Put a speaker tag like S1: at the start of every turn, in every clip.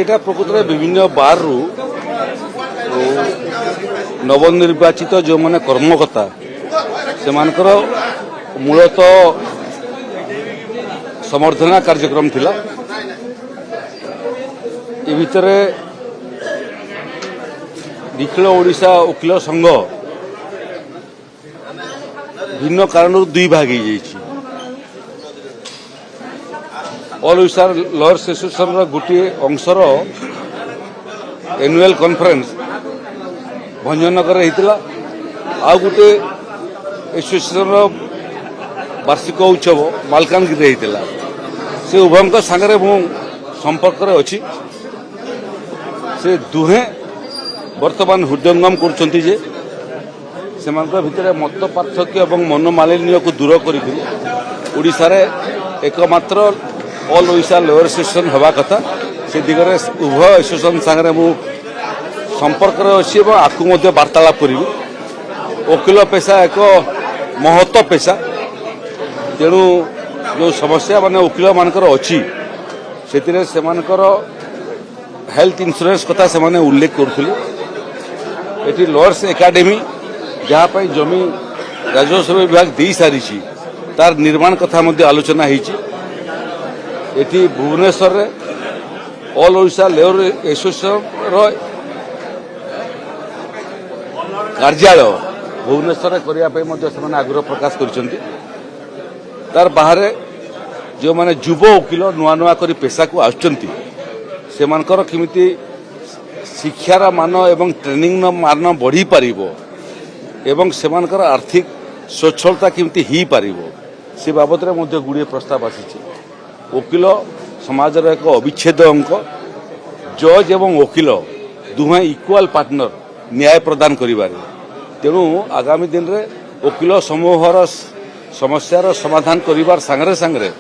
S1: এটা প্রকৃতরে বিভিন্ন বারু নবনির্বাচিত যে কর্মকর্তা সেমানଙ୍କର মূলত সমর্থনা কার্যক্রম ଥିଲା। এ ভিতরে নিখিল ওড়িশা ওকিল সংঘ ভিন্ন কারণରୁ দুই ভাগ ହେଇଯାଇଛି। অল ওড়িশা লয়ার্স আসোসিଏସନର ଗୋଟିଏ ଅଂଶର ଆନୁଆଲ କନଫରେନ୍ସ ଭଞ୍ଜନଗରରେ ହେଇଥିଲା। ଆଉ ଗୋଟିଏ ଆସୋସିଏସନର ବାର୍ଷିକ ଉତ୍ସବ ମାଲକାନଗିରିରେ ହେଇଥିଲା। ସେ ଉଭୟଙ୍କ ସାଙ୍ଗରେ ମୁଁ ସମ୍ପର୍କରେ ଅଛି। ସେ ଦୁହେଁ ବର୍ତ୍ତମାନ ହୃଦୟଙ୍ଗମ କରୁଛନ୍ତି ଯେ ସେମାନଙ୍କ ଭିତରେ ମତ ପାର୍ଥକ୍ୟ ଏବଂ ମନୋମାଳିନ୍ୟକୁ ଦୂର କରିକି ଓଡ଼ିଶାରେ ଏକମାତ୍ର ଅଲ୍ ଓଡ଼ିଶା ଲୋୟର ଆସୋସିଏସନ୍ ହେବା କଥା। ସେ ଦିଗରେ ଉଭୟ ଆସୋସିଏସନ୍ ସାଙ୍ଗରେ ମୁଁ ସମ୍ପର୍କରେ ଅଛି ଏବଂ ଆଗକୁ ମଧ୍ୟ ବାର୍ତ୍ତାଳାପ କରିବି। ଓକିଲ ପେଶା ଏକ ମହତ ପେଶା, ତେଣୁ ଯେଉଁ ସମସ୍ୟା ମାନେ ଓକିଲମାନଙ୍କର ଅଛି ସେଥିରେ ସେମାନଙ୍କର ହେଲ୍ଥ ଇନ୍ସୁରାନ୍ସ କଥା ସେମାନେ ଉଲ୍ଲେଖ କରୁଥିଲେ। ଏଠି ଲୟର୍ସ ଏକାଡେମୀ ଯାହା ପାଇଁ ଜମି ରାଜସ୍ୱ ବିଭାଗ ଦେଇସାରିଛି ତାର ନିର୍ମାଣ କଥା ମଧ୍ୟ ଆଲୋଚନା ହୋଇଛି। ଏଠି ଭୁବନେଶ୍ୱରରେ ଅଲ୍ ଓଡ଼ିଶା ଲେବର ଆସୋସିଏସନର କାର୍ଯ୍ୟାଳୟ ଭୁବନେଶ୍ୱରରେ କରିବା ପାଇଁ ମଧ୍ୟ ସେମାନେ ଆଗ୍ରହ ପ୍ରକାଶ କରିଛନ୍ତି। ତାର ବାହାରେ ଯେଉଁମାନେ ଯୁବ ଓକିଲ ନୂଆ ନୂଆ କରି ପେଶାକୁ ଆସୁଛନ୍ତି ସେମାନଙ୍କର କେମିତି ଶିକ୍ଷାର ମାନ ଏବଂ ଟ୍ରେନିଂର ମାନ ବଢ଼ିପାରିବ ଏବଂ ସେମାନଙ୍କର ଆର୍ଥିକ ସ୍ୱଚ୍ଛଳତା କେମିତି ହୋଇପାରିବ ସେ ବାବଦରେ ମଧ୍ୟ ଗୁଡ଼ିଏ ପ୍ରସ୍ତାବ ଆସିଛି। ଓକିଲ ସମାଜର ଏକ ଅବିଚ୍ଛେଦ ଅଙ୍କ। ଜଜ୍ ଏବଂ ଓକିଲ ଦୁହେଁ ଇକ୍ୱାଲ ପାର୍ଟନର ନ୍ୟାୟ ପ୍ରଦାନ କରିବାରେ। ତେଣୁ ଆଗାମୀ ଦିନରେ ଓକିଲ ସମୂହର ସମସ୍ୟାର ସମାଧାନ କରିବାର ସାଙ୍ଗରେ ସାଙ୍ଗରେ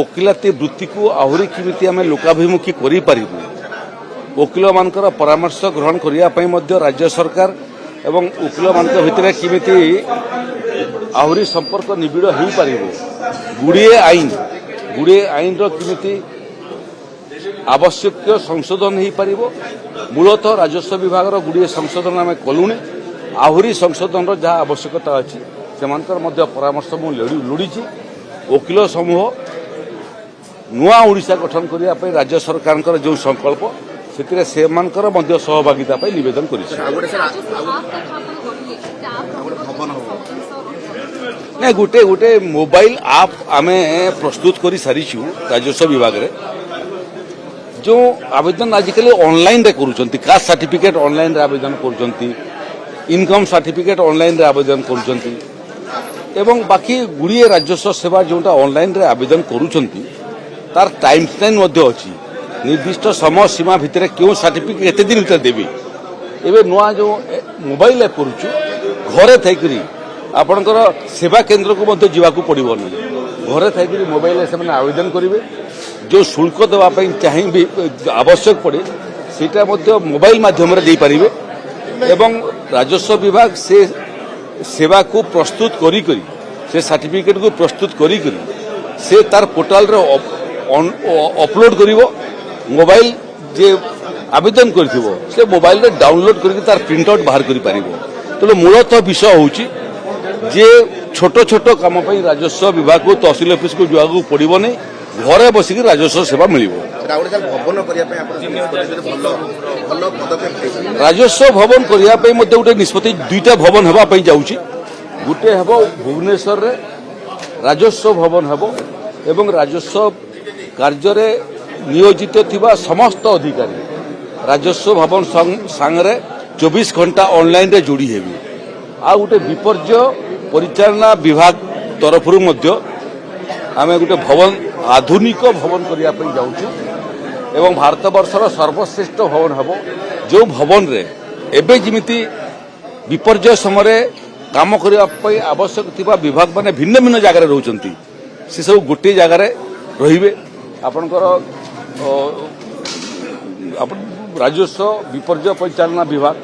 S1: ଓକିଲାତି ବୃତ୍ତିକୁ ଆହୁରି କେମିତି ଆମେ ଲୋକାଭିମୁଖୀ କରିପାରିବୁ, ଓକିଲମାନଙ୍କର ପରାମର୍ଶ ଗ୍ରହଣ କରିବା ପାଇଁ ମଧ୍ୟ ରାଜ୍ୟ ସରକାର ଏବଂ ଓକିଲମାନଙ୍କ ଭିତରେ କେମିତି ଆହୁରି ସମ୍ପର୍କ ନିବିଡ଼ ହୋଇପାରିବ, ଗୁଡ଼ିଏ ଆଇନର କେମିତି ଆବଶ୍ୟକୀୟ ସଂଶୋଧନ ହୋଇପାରିବ। ମୂଳତଃ ରାଜସ୍ୱ ବିଭାଗର ଗୁଡ଼ିଏ ସଂଶୋଧନ ଆମେ କଲୁଣି, ଆହୁରି ସଂଶୋଧନର ଯାହା ଆବଶ୍ୟକତା ଅଛି ସେମାନଙ୍କର ମଧ୍ୟ ପରାମର୍ଶ ମୁଁ ଲୋଡ଼ିଛି। ଓକିଲ ସମୂହ ନୂଆ ଓଡ଼ିଶା ଗଠନ କରିବା ପାଇଁ ରାଜ୍ୟ ସରକାରଙ୍କର ଯେଉଁ ସଂକଳ୍ପ ସେଥିରେ ସେମାନଙ୍କର ମଧ୍ୟ ସହଭାଗିତା ପାଇଁ ନିବେଦନ କରିଛି। ନାଇଁ ଗୋଟେ ମୋବାଇଲ ଆପ୍ ଆମେ ପ୍ରସ୍ତୁତ କରି ସାରିଛୁ ରାଜସ୍ୱ ବିଭାଗରେ। ଯେଉଁ ଆବେଦନ ଆଜିକାଲି ଅନଲାଇନରେ କରୁଛନ୍ତି, କାଷ୍ଟ ସାର୍ଟିଫିକେଟ୍ ଅନଲାଇନରେ ଆବେଦନ କରୁଛନ୍ତି, ଇନକମ୍ ସାର୍ଟିଫିକେଟ୍ ଅନଲାଇନରେ ଆବେଦନ କରୁଛନ୍ତି ଏବଂ ବାକି ଗୁଡ଼ିଏ ରାଜସ୍ୱ ସେବା ଯେଉଁଟା ଅନଲାଇନରେ ଆବେଦନ କରୁଛନ୍ତି ତାର ଟାଇମ୍ ଲାଇନ୍ ମଧ୍ୟ ଅଛି। ନିର୍ଦ୍ଦିଷ୍ଟ ସମୟ ସୀମା ଭିତରେ କେଉଁ ସାର୍ଟିଫିକେଟ୍ କେତେ ଦିନ ଭିତରେ ଦେବେ। ଏବେ ନୂଆ ଯେଉଁ ମୋବାଇଲ ଆପ୍ କରୁଛୁ ଘରେ ଥାଇକରି ଆପଣଙ୍କର ସେବା କେନ୍ଦ୍ରକୁ ମଧ୍ୟ ଯିବାକୁ ପଡ଼ିବନି। ଘରେ ଥାଇକରି ମୋବାଇଲରେ ସେମାନେ ଆବେଦନ କରିବେ। ଯେଉଁ ଶୁଳ୍କ ଦେବା ପାଇଁ ଚାହିଁବେ ଆବଶ୍ୟକ ପଡ଼େ ସେଇଟା ମଧ୍ୟ ମୋବାଇଲ ମାଧ୍ୟମରେ ଦେଇପାରିବେ ଏବଂ ରାଜସ୍ୱ ବିଭାଗ ସେ ସେବାକୁ ପ୍ରସ୍ତୁତ କରିକରି ସେ ସାର୍ଟିଫିକେଟ୍କୁ ପ୍ରସ୍ତୁତ କରିକରି ସେ ତାର ପୋର୍ଟାଲରେ ଅପଲୋଡ୍ କରିବ। ମୋବାଇଲ ଯେ ଆବେଦନ କରିଥିବ ସେ ମୋବାଇଲରେ ଡାଉନଲୋଡ୍ କରିକି ତାର ପ୍ରିଣ୍ଟ ଆଉଟ୍ ବାହାର କରିପାରିବ। ତେଣୁ ମୂଳତଃ ବିଷୟ ହେଉଛି ଯେ ଛୋଟ ଛୋଟ କାମ ପାଇଁ ରାଜସ୍ୱ ବିଭାଗକୁ ତହସିଲ ଅଫିସକୁ ଯିବାକୁ ପଡ଼ିବନି, ଘରେ ବସିକି ରାଜସ୍ୱ ସେବା ମିଳିବ। ରାଜସ୍ୱ ଭବନ କରିବା ପାଇଁ ମଧ୍ୟ ଗୋଟେ ନିଷ୍ପତ୍ତି, ଦୁଇଟା ଭବନ ହେବା ପାଇଁ ଯାଉଛି। ଗୋଟେ ହେବ ଭୁବନେଶ୍ୱରରେ ରାଜସ୍ୱ ଭବନ ହେବ ଏବଂ ରାଜସ୍ୱ କାର୍ଯ୍ୟରେ ନିୟୋଜିତ ଥିବା ସମସ୍ତ ଅଧିକାରୀ ରାଜସ୍ୱ ଭବନ ସାଙ୍ଗରେ 24 ଘଣ୍ଟା ଅନଲାଇନରେ ଯୋଡ଼ି ହେବେ। ଆଉ ଗୋଟେ ବିପର୍ଯ୍ୟୟ ପରିଚାଳନା ବିଭାଗ ତରଫରୁ ମଧ୍ୟ ଆମେ ଗୋଟେ ଭବନ ଆଧୁନିକ ଭବନ କରିବା ପାଇଁ ଯାଉଛୁ ଏବଂ ଭାରତବର୍ଷର ସର୍ବଶ୍ରେଷ୍ଠ ଭବନ ହେବ ଯେଉଁ ଭବନରେ ଏବେ ଯେମିତି ବିପର୍ଯ୍ୟୟ ସମୟରେ କାମ କରିବା ପାଇଁ ଆବଶ୍ୟକ ଥିବା ବିଭାଗମାନେ ଭିନ୍ନ ଭିନ୍ନ ଜାଗାରେ ରହୁଛନ୍ତି ସେସବୁ ଗୋଟିଏ ଜାଗାରେ ରହିବେ। ଆପଣଙ୍କର ରାଜସ୍ୱ ବିପର୍ଯ୍ୟୟ ପରିଚାଳନା ବିଭାଗ,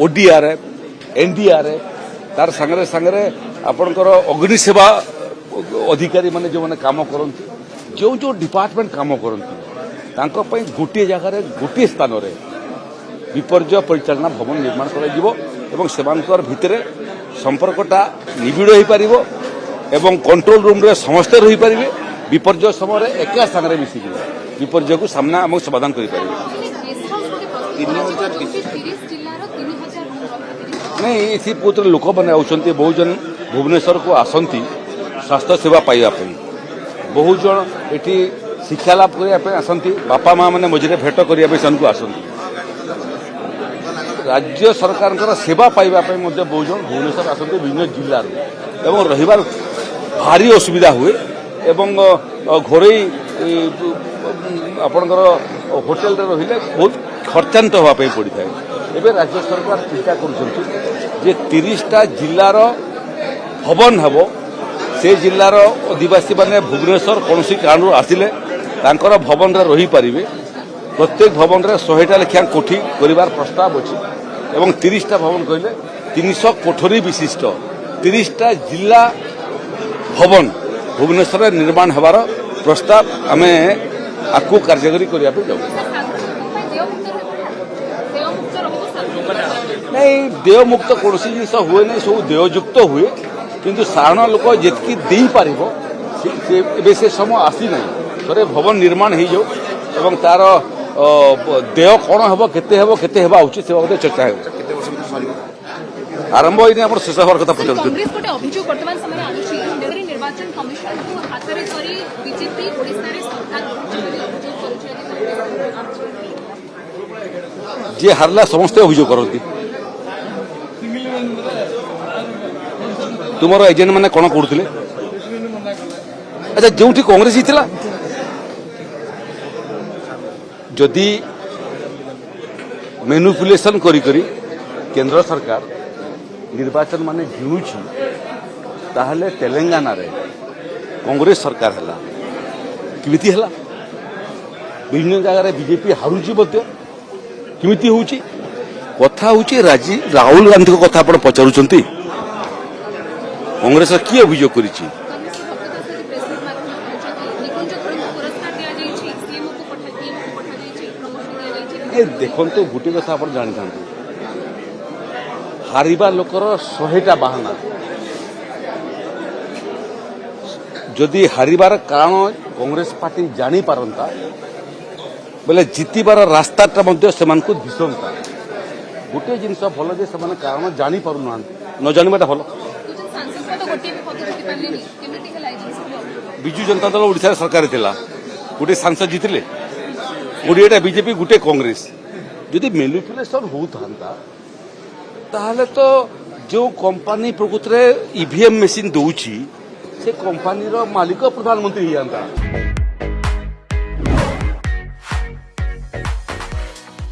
S1: ଓଡିଆର୍ଏଫ୍, ଏନ୍ଡିଆର୍ଏଫ୍, ତାର ସାଙ୍ଗରେ ସାଙ୍ଗରେ ଆପଣଙ୍କର ଅଗ୍ନିସେବା ଅଧିକାରୀ ମାନେ ଯେଉଁମାନେ କାମ କରନ୍ତି, ଯେଉଁ ଯେଉଁ ଡିପାର୍ଟମେଣ୍ଟ କାମ କରନ୍ତି गोटे जगार गोटे स्थान में विपर्य परिचालना भवन निर्माण कर भितर संपर्कटा निबिड़ हो पार एवं कंट्रोल रूम रे समस्ते रही पारे विपर्य समय एका सागर मिसिक विपर्य को सामना आम समाधान कर नहीं ये बहुत लोक मैंने आउछंती बहुत जन भुवनेश्वर को आसंती स्वास्थ्य सेवा पाइबापी बहुत जन ये शिक्षा लाभ करने आसंती बापा माँ मैंने मझे भेट करने को आसंती राज्य सरकार सेवा पाइबापी बहुत जन भुवनेश्वर आसंती विभिन्न जिलार एवं रहिबार भारी असुविधा हुए एवं घरे आपणकर होटेल रहिले बहुत खर्चान्त होगापी पड़ी था एवं राज्य सरकार चिंता कर 30टा जिलार भवन हम से जिलार आदिवासी माने भुवनेश्वर कौन कारण आसिले तांकर भवन रे रही पारिबे प्रत्येक भवन रे 100टा लेखिया कोठी करिवार प्रस्ताव अछि एवं 30टा भवन कहले 300 कोठरी विशिष्ट 30टा जिला भवन भुवनेश्वर निर्माण हबार प्रस्ताव आम आपको कार्यकारी करने जाऊ नहीं देयमुक्त कौन जिस हुए नहीं सब देययुक्त हुए किंतु साधारण लोक जितकी दे पार से समय आसी ना थे भवन निर्माण हो जाऊ एवं तार देय कौन हम केते हवा उचित से बाबद चर्चा हो आरंभ होनी आप शेष हर कथा पचार जी हारला समस्ते अभियोग करती तुम एजेंट मैंने कौन करुले अच्छा जो कांग्रेस ही जदि मैनिपुलेशन करी केंद्र सरकार निर्वाचन माने जिणुछि ताहले तेलंगाना रे कांग्रेस सरकार है किमिति है विभिन्न जगह बीजेपी हारुची किमिति होउची कथा होउची राहुल गांधी को कथा आपण पचारुचंती कांग्रेस की अभियोग करिछि देखो गोटे कथा आप जानी था हारिबा लोकर 100टा बाहाना जदि हारिबार कारण कांग्रेस पार्टी जानी पारंता बोले जितबार रास्ताटा से दिशंता गोटे जिनस भल जे से कारण जानी पारना न जानवाटा भल विजु जनता दल ओडिशा सरकार थिला गोटे सांसद जीतिले 20टा बीजेपी गोटे कांग्रेस जदि मैनिपुलेशन होता ताहले तो जो कंपनी प्रकृत में ईवीएम मेसीन दौची से कंपनी मालिक प्रधानमंत्री ही जाता।